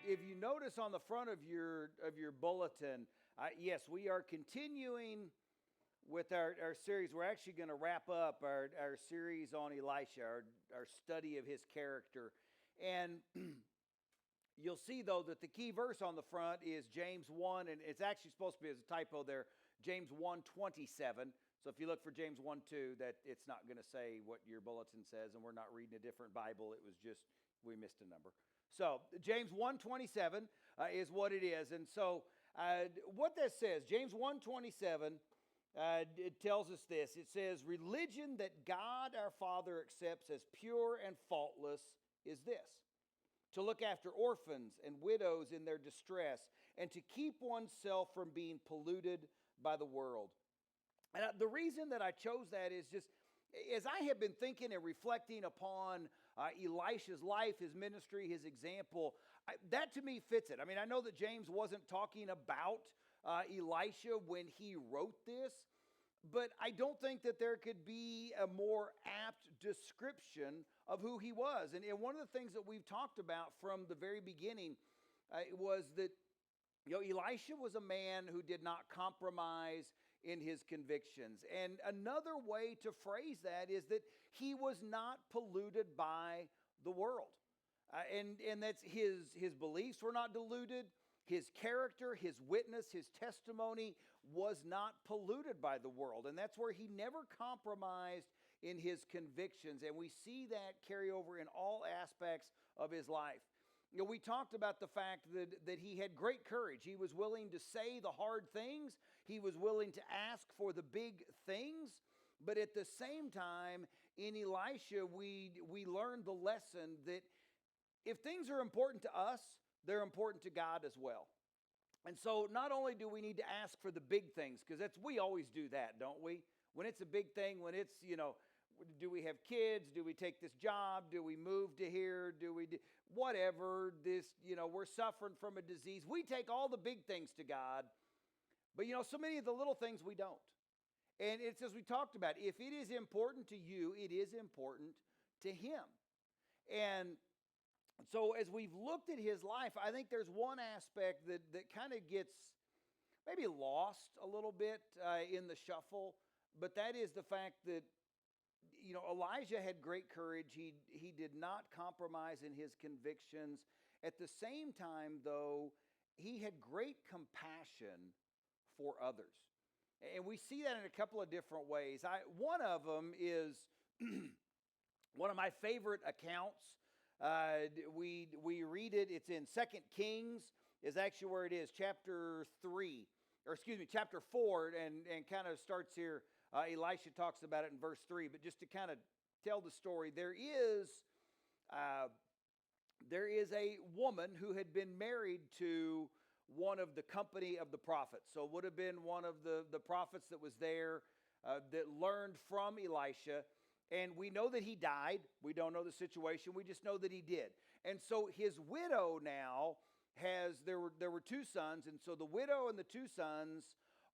if you notice on the front of your bulletin, yes, we are continuing with our series. We're actually going to wrap up our series on Elisha, our study of his character. And you'll see, though, that the key verse on the front is James 1, and it's actually supposed to be as a typo there, James 1:27. So if you look for James 1:2, that it's not going to say what your bulletin says, and we're not reading a different Bible. It was just, we missed a number. So James 1:27 is what it is. And so what that says, James 1:27, it tells us this. It says, religion that God our Father accepts as pure and faultless is this: to look after orphans and widows in their distress, and to keep oneself from being polluted by the world. And the reason that I chose that is just, as I have been thinking and reflecting upon Elisha's life, his ministry, his example, that to me fits it. I mean, I know that James wasn't talking about Elisha when he wrote this, but I don't think that there could be a more apt description of who he was. And one of the things that we've talked about from the very beginning was that, Elisha was a man who did not compromise in his convictions. And another way to phrase that is that he was not polluted by the world. And that's his beliefs were not diluted. His character, his witness, his testimony was not polluted by the world. And that's where he never compromised in his convictions. And we see that carry over in all aspects of his life. We talked about the fact that he had great courage. He was willing to say the hard things. He was willing to ask for the big things. But at the same time, in Elisha, we learned the lesson that if things are important to us, they're important to God as well. And so not only do we need to ask for the big things, because we always do that, don't we? When it's a big thing, when it's, do we have kids? Do we take this job? Do we move to here? Do we do whatever? We're suffering from a disease. We take all the big things to God, but so many of the little things we don't. And it's as we talked about, if it is important to you, it is important to him. And so as we've looked at his life, I think there's one aspect that kind of gets maybe lost a little bit in the shuffle, but that is the fact that Elijah had great courage. He did not compromise in his convictions. At the same time, though, he had great compassion for others. And we see that in a couple of different ways. One of them is one of my favorite accounts. We read it. It's in 2 Kings is actually where it is, chapter 4, and kind of starts here. Elisha talks about it in verse 3, but just to kind of tell the story, there is a woman who had been married to one of the company of the prophets. So it would have been one of the prophets that was there that learned from Elisha. And we know that he died. We don't know the situation. We just know that he did. And so his widow now there were two sons. And so the widow and the two sons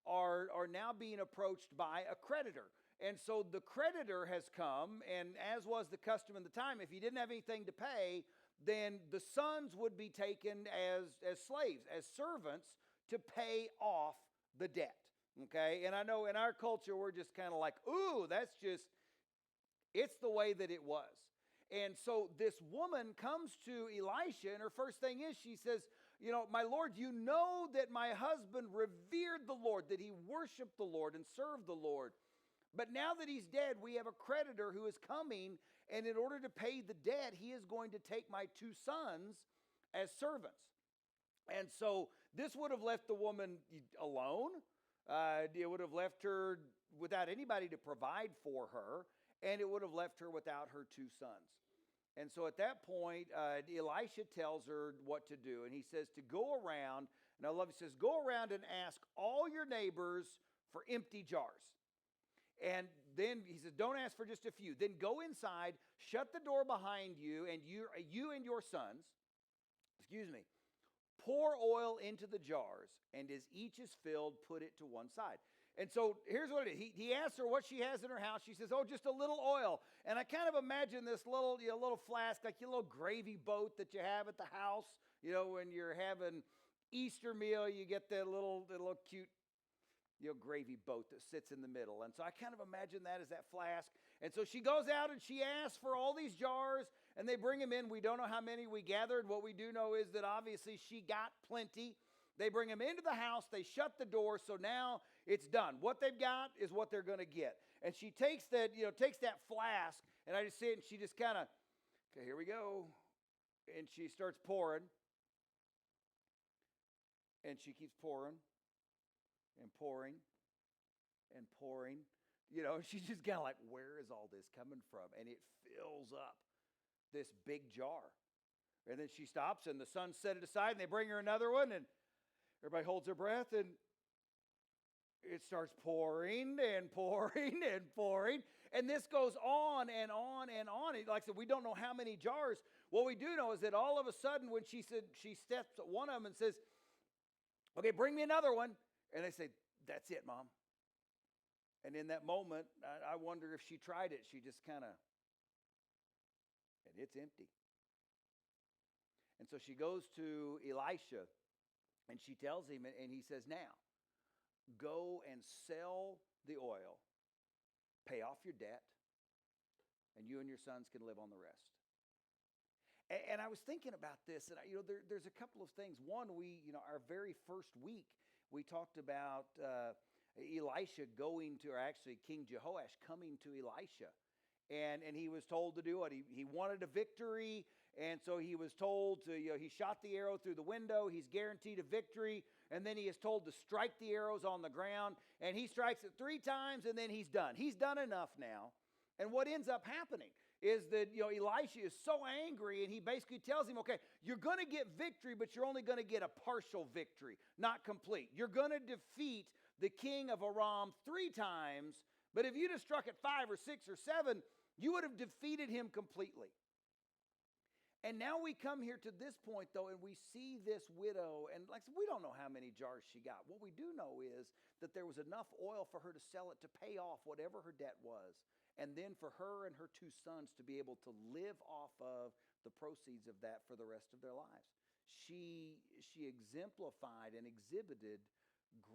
are now being approached by a creditor. And so the creditor has come, and as was the custom in the time, if he didn't have anything to pay, then the sons would be taken as slaves, as servants, to pay off the debt. Okay? And I know in our culture, we're just kind of like, ooh, it's the way that it was. And so this woman comes to Elisha, and her first thing is she says, my Lord, you know that my husband revered the Lord, that he worshiped the Lord and served the Lord. But now that he's dead, we have a creditor who is coming, and in order to pay the debt, he is going to take my two sons as servants. And so this would have left the woman alone. It would have left her without anybody to provide for her, and it would have left her without her two sons. And so at that point, Elisha tells her what to do. And he says to go around, and I love, he says, go around and ask all your neighbors for empty jars. And then he says, don't ask for just a few. Then go inside, shut the door behind you, and you and your sons, pour oil into the jars, and as each is filled, put it to one side. And so here's what it is. He asks her what she has in her house. She says, oh, just a little oil. And I kind of imagine this little flask, like your little gravy boat that you have at the house. When you're having Easter meal, you get that little cute, gravy boat that sits in the middle. And so I kind of imagine that as that flask. And so she goes out and she asks for all these jars, and they bring them in. We don't know how many we gathered. What we do know is that obviously she got plenty. They bring them into the house. They shut the door. So now it's done. What they've got is what they're going to get. And she takes that flask, and I just see it, and she just kind of, okay, here we go. And she starts pouring. And she keeps pouring and pouring and pouring. She's just kind of like, where is all this coming from? And it fills up this big jar. And then she stops, and the son set it aside, and they bring her another one, and everybody holds their breath, and it starts pouring and pouring and pouring. And this goes on and on and on. Like I said, we don't know how many jars. What we do know is that all of a sudden when she steps at one of them and says, okay, bring me another one. And they say, that's it, Mom. And in that moment, I wonder if she tried it. She just kind of, and it's empty. And so she goes to Elisha, and she tells him, and he says, now, go and sell the oil, pay off your debt, and you and your sons can live on the rest. And I was thinking about this, and there's a couple of things. One, our very first week, we talked about Elisha going to, or actually King Jehoash coming to Elisha. And he was told to do what? He wanted a victory, and so he was told to, he shot the arrow through the window. He's guaranteed a victory, and then he is told to strike the arrows on the ground, and he strikes it 3 times, and then he's done. He's done enough now. And what ends up happening is that, Elisha is so angry, and he basically tells him, okay, you're going to get victory, but you're only going to get a partial victory, not complete. You're going to defeat the king of Aram 3 times, but if you'd have struck it 5 or 6 or 7, you would have defeated him completely. And now we come here to this point, though, and we see this widow, and like I said, we don't know how many jars she got. What we do know is that there was enough oil for her to sell it to pay off whatever her debt was, and then for her and her 2 sons to be able to live off of the proceeds of that for the rest of their lives. She exemplified and exhibited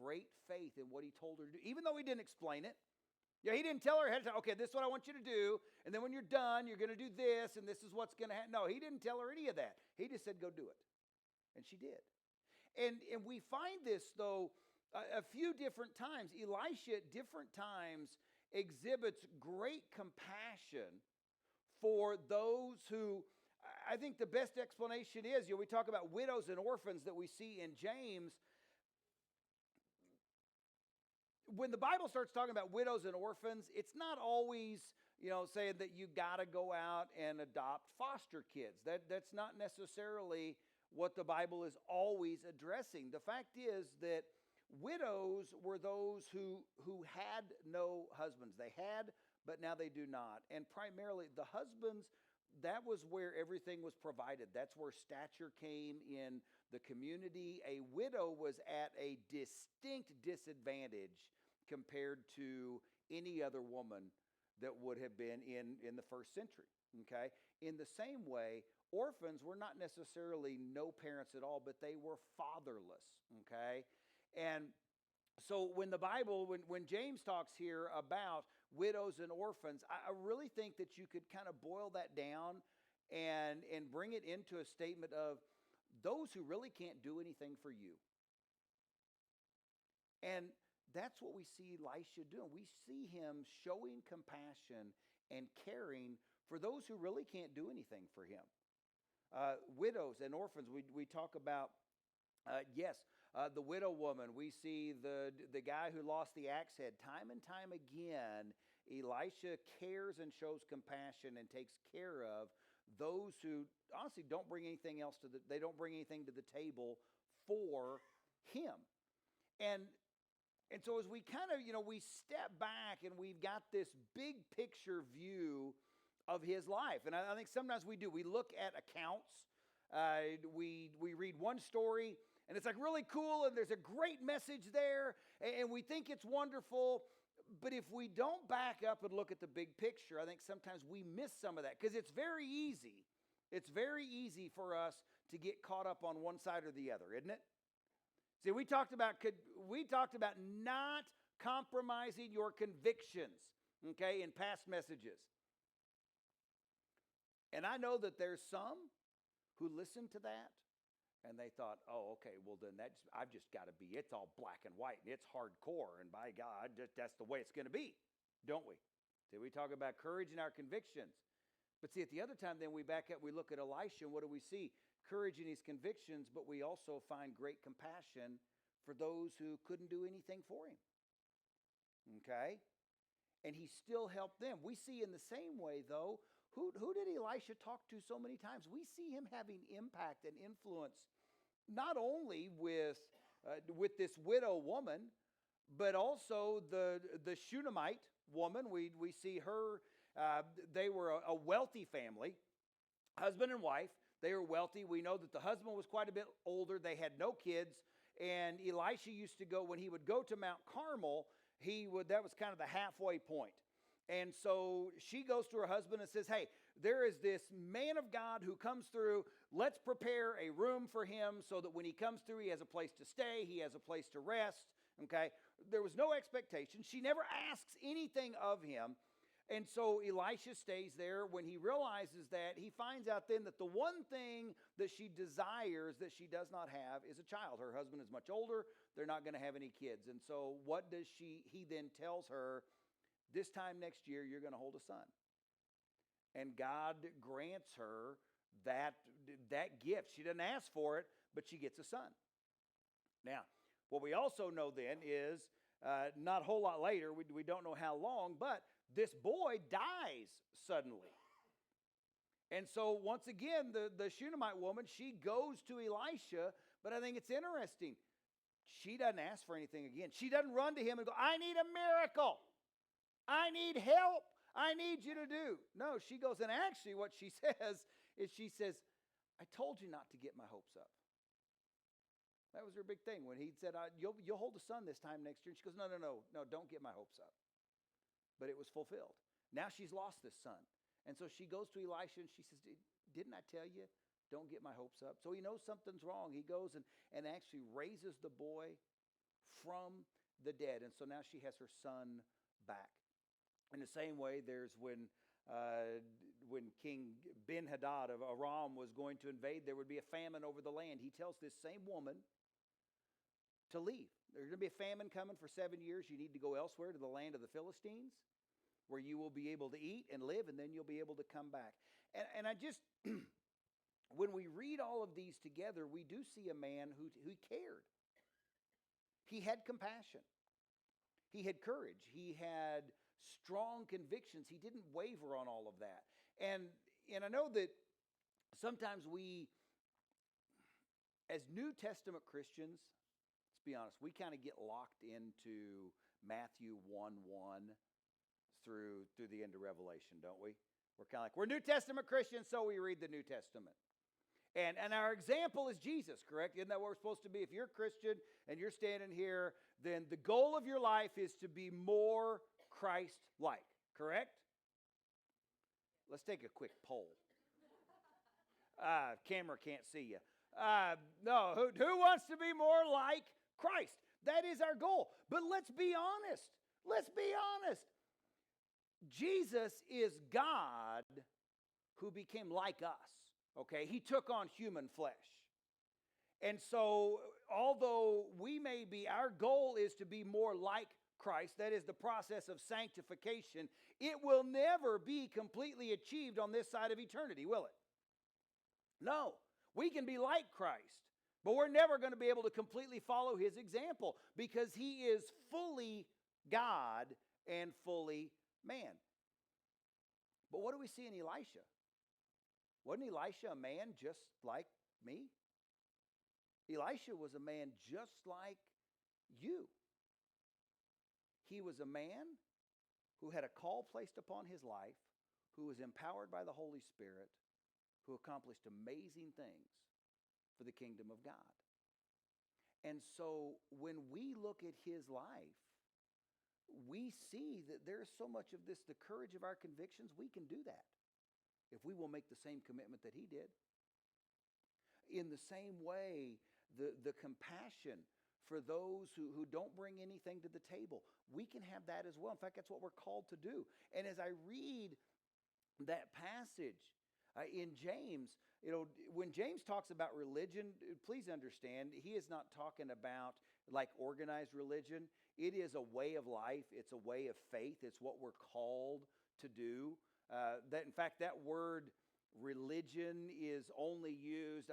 great faith in what he told her to do, even though he didn't explain it. He didn't tell her ahead of time, okay, this is what I want you to do, and then when you're done, you're going to do this, and this is what's going to happen. No, he didn't tell her any of that. He just said, go do it. And she did. And we find this, though, a few different times. Elisha, at different times, exhibits great compassion for those who, I think the best explanation is, we talk about widows and orphans that we see in James. When the Bible starts talking about widows and orphans, it's not always, saying that you got to go out and adopt foster kids. That's not necessarily what the Bible is always addressing. The fact is that widows were those who had no husbands. They had, but now they do not. And primarily the husbands, that was where everything was provided. That's where stature came in the community. A widow was at a distinct disadvantage compared to any other woman that would have been in the first century. Okay? In the same way, orphans were not necessarily no parents at all, but they were fatherless. Okay? And so when the Bible, when James talks here about widows and orphans, I really think that you could kind of boil that down and bring it into a statement of those who really can't do anything for you. And that's what we see Elisha doing. We see him showing compassion and caring for those who really can't do anything for him. Widows and orphans, we talk about, the widow woman. We see the guy who lost the axe head. Time and time again, Elisha cares and shows compassion and takes care of those who honestly don't bring anything else they don't bring anything to the table for him. And so as we kind of, we step back and we've got this big picture view of his life. And I think sometimes we do. We look at accounts. We read one story, and it's like really cool, and there's a great message there, and we think it's wonderful. But if we don't back up and look at the big picture, I think sometimes we miss some of that, because it's very easy. It's very easy for us to get caught up on one side or the other, isn't it? See, we talked about not compromising your convictions, okay, in past messages. And I know that there's some who listened to that and they thought, oh, okay, well then I've just got to be, it's all black and white and it's hardcore, and by God, that's the way it's going to be, don't we? See, we talk about courage in our convictions. But see, at the other time, then we back up, we look at Elisha, and what do we see? Courage in his convictions, but we also find great compassion for those who couldn't do anything for him. Okay? And he still helped them. We see in the same way, though, who did Elisha talk to so many times? We see him having impact and influence, not only with this widow woman, but also the Shunammite woman. We see her. They were a wealthy family, husband and wife. They were wealthy. We know that the husband was quite a bit older. They had no kids. And Elisha used to go, when he would go to Mount Carmel, that was kind of the halfway point. And so she goes to her husband and says, hey, there is this man of God who comes through. Let's prepare a room for him so that when he comes through, he has a place to stay. He has a place to rest. Okay. There was no expectation. She never asks anything of him. And so Elisha stays there. When he realizes that, he finds out then that the one thing that she desires that she does not have is a child. Her husband is much older. They're not going to have any kids. And so what does he then tells her, this time next year, you're going to hold a son. And God grants her that gift. She doesn't ask for it, but she gets a son. Now, what we also know then is, not a whole lot later, we don't know how long, but this boy dies suddenly. And so once again, the Shunammite woman, she goes to Elisha, but I think it's interesting. She doesn't ask for anything again. She doesn't run to him and go, I need a miracle. I need help. I need you to do. No, she goes, and actually what she says is I told you not to get my hopes up. That was her big thing when he said, you'll hold a son this time next year. And she goes, no, don't get my hopes up. But it was fulfilled. Now she's lost this son. And so she goes to Elisha and she says, didn't I tell you? Don't get my hopes up. So he knows something's wrong. He goes and actually raises the boy from the dead. And so now she has her son back. In the same way, there's when King Ben-Hadad of Aram was going to invade, there would be a famine over the land. He tells this same woman to leave. There's going to be a famine coming for 7 years. You need to go elsewhere to the land of the Philistines, where you will be able to eat and live, and then you'll be able to come back. And I just, when we read all of these together, we do see a man who cared. He had compassion. He had courage. He had strong convictions. He didn't waver on all of that. And I know that sometimes we, as New Testament Christians, let's be honest, we kind of get locked into Matthew 1:1 through the end of Revelation, don't we? We're kind of like, we're New Testament Christians, so we read the New Testament. And our example is Jesus, correct? Isn't that what we're supposed to be? If you're a Christian and you're standing here, then the goal of your life is to be more Christ-like, correct? Let's take a quick poll. Camera can't see you. No, who wants to be more like Christ? That is our goal. But let's be honest. Let's be honest. Jesus is God who became like us. Okay, he took on human flesh. And so, although we may be, our goal is to be more like Christ, that is the process of sanctification, it will never be completely achieved on this side of eternity, will it? No, we can be like Christ, but we're never going to be able to completely follow his example because he is fully God and fully man. But what do we see in Elisha? Wasn't Elisha a man just like me? Elisha was a man just like you. He was a man who had a call placed upon his life, who was empowered by the Holy Spirit, who accomplished amazing things for the kingdom of God. And so when we look at his life, we see that there's so much of this, the courage of our convictions, we can do that if we will make the same commitment that he did. In the same way, the compassion for those who don't bring anything to the table, we can have that as well. In fact, that's what we're called to do. And as I read that passage in James, when James talks about religion, please understand, he is not talking about like organized religion. It is a way of life. It's a way of faith. It's what we're called to do. In fact, that word religion is only used,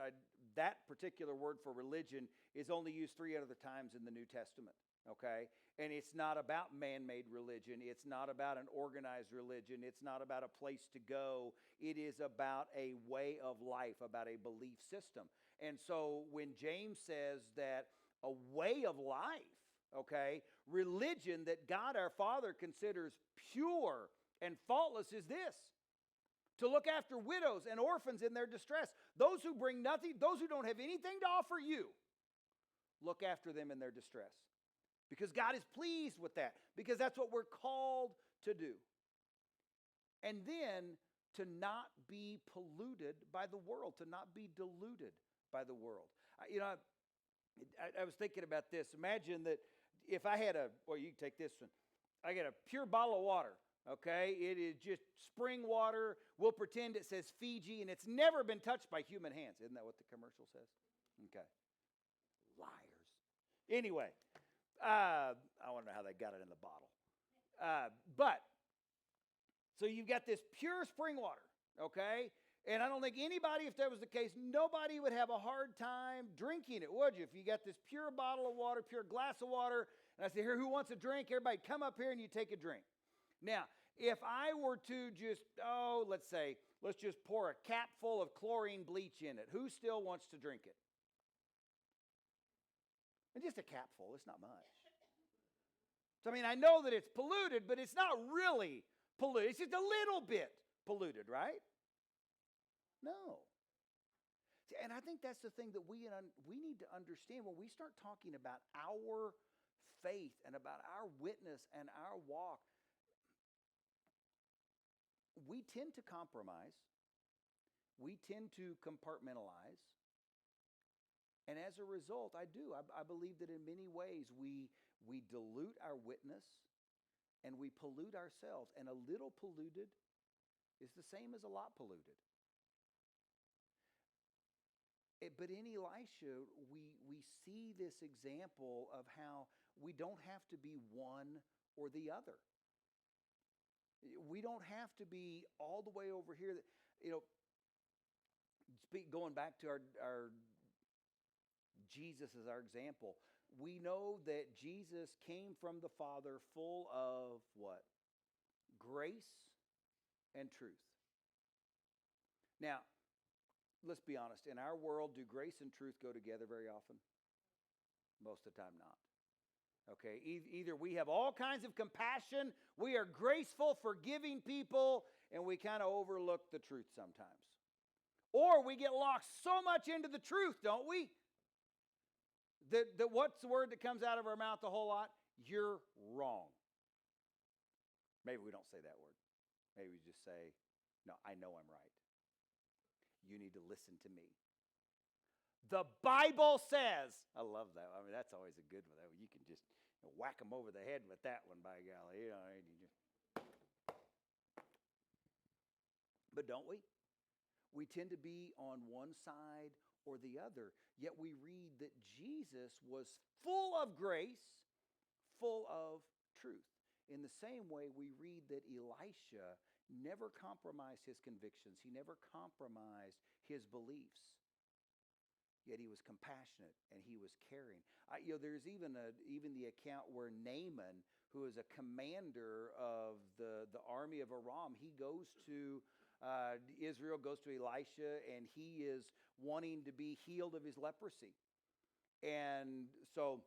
that particular word for religion is only used 3 other times in the New Testament, okay? And it's not about man-made religion. It's not about an organized religion. It's not about a place to go. It is about a way of life, about a belief system. And so when James says that a way of life, okay, religion that God our Father considers pure and faultless is this: to look after widows and orphans in their distress. Those who bring nothing, those who don't have anything to offer you, look after them in their distress. Because God is pleased with that. Because that's what we're called to do. And then to not be polluted by the world, to not be diluted by the world. I was thinking about this. Imagine that if I had you can take this one. I got a pure bottle of water. Okay, it is just spring water. We'll pretend it says Fiji, and it's never been touched by human hands. Isn't that what the commercial says? Okay. Liars. Anyway, I want to know how they got it in the bottle. So you've got this pure spring water, okay? And I don't think anybody, if that was the case, nobody would have a hard time drinking it, would you? If you got this pure bottle of water, pure glass of water, and I say, here, who wants a drink? Everybody come up here and you take a drink. Now, if I were to just, let's just pour a cap full of chlorine bleach in it, who still wants to drink it? And just a cap full, it's not much. So, I know that it's polluted, but it's not really polluted. It's just a little bit polluted, right? No. See, and I think that's the thing that we need to understand when we start talking about our faith and about our witness and our walk. We tend to compromise. We tend to compartmentalize. And as a result, I believe that in many ways we dilute our witness and we pollute ourselves. And a little polluted is the same as a lot polluted. But in Elisha, we see this example of how we don't have to be one or the other. We don't have to be all the way over here. Going back to our Jesus as our example, we know that Jesus came from the Father full of what? Grace and truth. Now, let's be honest. In our world, do grace and truth go together very often? Most of the time not. Okay, either we have all kinds of compassion, we are graceful, forgiving people, and we kind of overlook the truth sometimes. Or we get locked so much into the truth, don't we? That what's the word that comes out of our mouth a whole lot? You're wrong. Maybe we don't say that word. Maybe we just say, no, I know I'm right. You need to listen to me. The Bible says. I love that. That's always a good one. You can just whack them over the head with that one, by golly. But don't we? We tend to be on one side or the other. Yet we read that Jesus was full of grace, full of truth. In the same way, we read that Elisha never compromised his convictions. He never compromised his beliefs. Yet he was compassionate and he was caring. There's even the account where Naaman, who is a commander of the army of Aram, he goes to Israel, goes to Elisha, and he is wanting to be healed of his leprosy. And so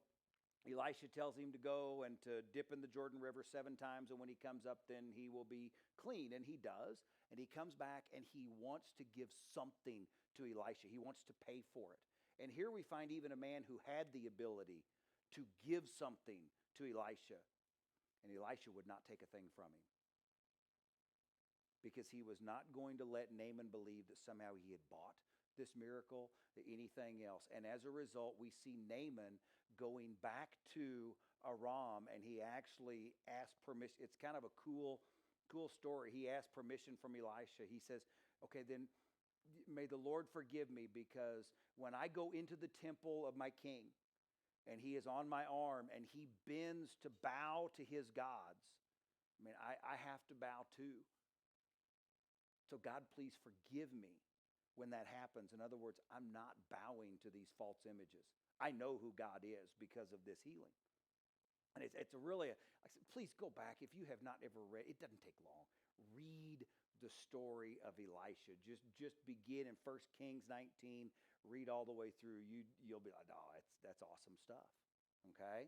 Elisha tells him to go and to dip in the Jordan River 7 times, and when he comes up, then he will be clean. And he does. And he comes back, and he wants to give something to Elisha. He wants to pay for it. And here we find even a man who had the ability to give something to Elisha. And Elisha would not take a thing from him. Because he was not going to let Naaman believe that somehow he had bought this miracle than anything else. And as a result, we see Naaman going back to Aram, and he actually asked permission. It's kind of a cool story. He asked permission from Elisha. He says, okay, then may the Lord forgive me, because when I go into the temple of my king and he is on my arm and he bends to bow to his gods, I mean, I have to bow too. So God, please forgive me when that happens. In other words, I'm not bowing to these false images. I know who God is because of this healing. And it's a really, I said, please go back. If you have not ever read, it doesn't take long. Read the story of Elisha. Just begin in 1 Kings 19, read all the way through. You'll be like, oh, that's awesome stuff. Okay?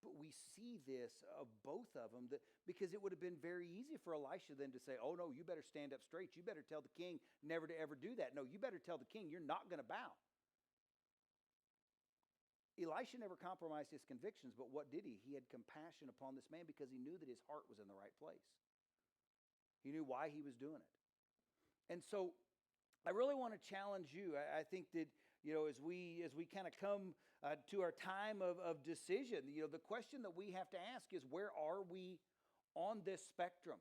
But we see this of both of them, because it would have been very easy for Elisha then to say, oh no, you better stand up straight. You better tell the king never to ever do that. No, you better tell the king you're not going to bow. Elisha never compromised his convictions, but what did he? He had compassion upon this man because he knew that his heart was in the right place. He knew why he was doing it. And so I really want to challenge you. I think that, as we kind of come to our time of decision, the question that we have to ask is, where are we on this spectrum?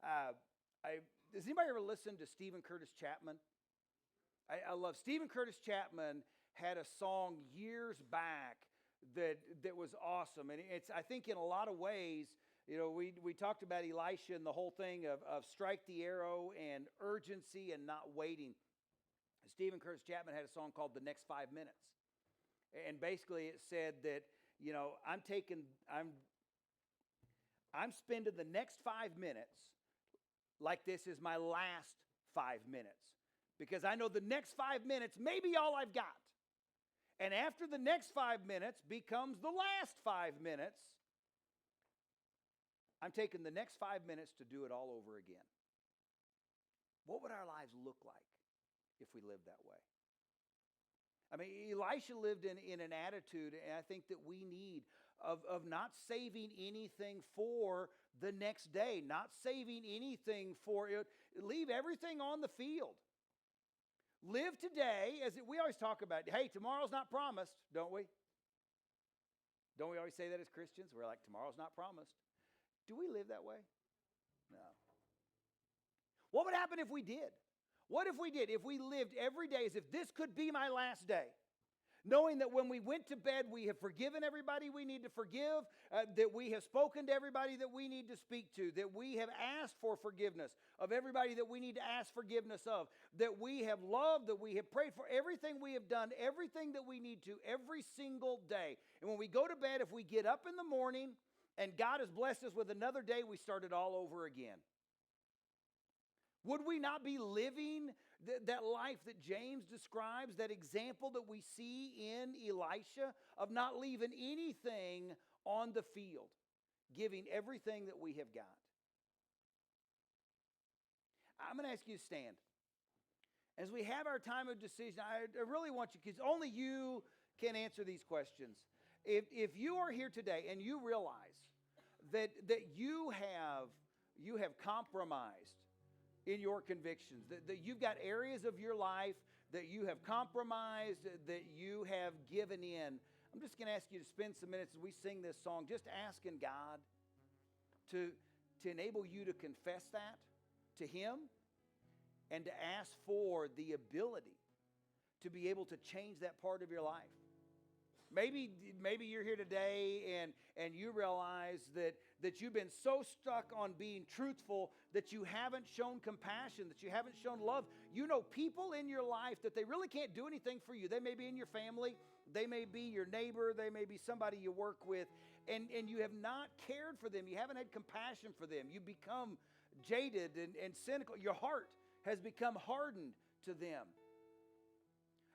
Does anybody ever listen to Stephen Curtis Chapman? I love Stephen Curtis Chapman. Had a song years back that was awesome. And I think in a lot of ways, we talked about Elisha and the whole thing of strike the arrow and urgency and not waiting. Stephen Curtis Chapman had a song called The Next 5 Minutes. And basically it said that, I'm spending the next 5 minutes like this is my last 5 minutes. Because I know the next 5 minutes may be all I've got. And after the next 5 minutes becomes the last 5 minutes, I'm taking the next 5 minutes to do it all over again. What would our lives look like if we lived that way? I mean, Elisha lived in an attitude, and I think that we need, of not saving anything for the next day, not saving anything for it. Leave everything on the field. Live today, we always talk about, hey, tomorrow's not promised, don't we? Don't we always say that as Christians? We're like, tomorrow's not promised. Do we live that way? No. What would happen if we did? What if we did? If we lived every day as if this could be my last day? Knowing that when we went to bed, we have forgiven everybody we need to forgive, that we have spoken to everybody that we need to speak to, that we have asked for forgiveness of everybody that we need to ask forgiveness of, that we have loved, that we have prayed for, everything we have done, everything that we need to every single day. And when we go to bed, if we get up in the morning and God has blessed us with another day, we start it all over again. Would we not be living that life that James describes, that example that we see in Elisha of not leaving anything on the field, giving everything that we have got? I'm going to ask you to stand. As we have our time of decision, I really want you, because only you can answer these questions. If you are here today and you realize that you have compromised in your convictions, that you've got areas of your life that you have compromised, that you have given in, I'm just going to ask you to spend some minutes as we sing this song, just asking God to enable you to confess that to Him and to ask for the ability to be able to change that part of your life. Maybe you're here today and you realize that you've been so stuck on being truthful that you haven't shown compassion, that you haven't shown love. You know people in your life that they really can't do anything for you. They may be in your family. They may be your neighbor. They may be somebody you work with. And you have not cared for them. You haven't had compassion for them. You become jaded and cynical. Your heart has become hardened to them.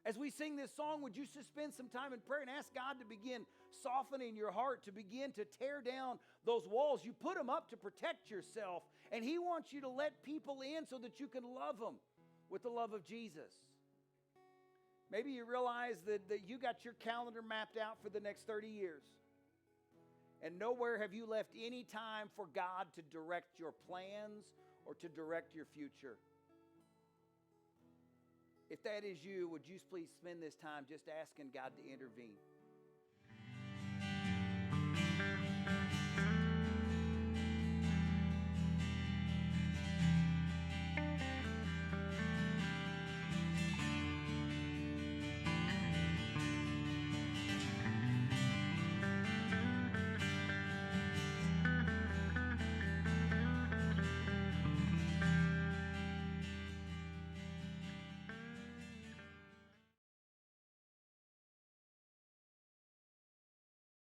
As we sing this song, would you just spend some time in prayer and ask God to begin softening your heart, to begin to tear down those walls? You put them up to protect yourself, and He wants you to let people in so that you can love them with the love of Jesus. Maybe you realize that you got your calendar mapped out for the next 30 years, and nowhere have you left any time for God to direct your plans or to direct your future. If that is you, would you please spend this time just asking God to intervene?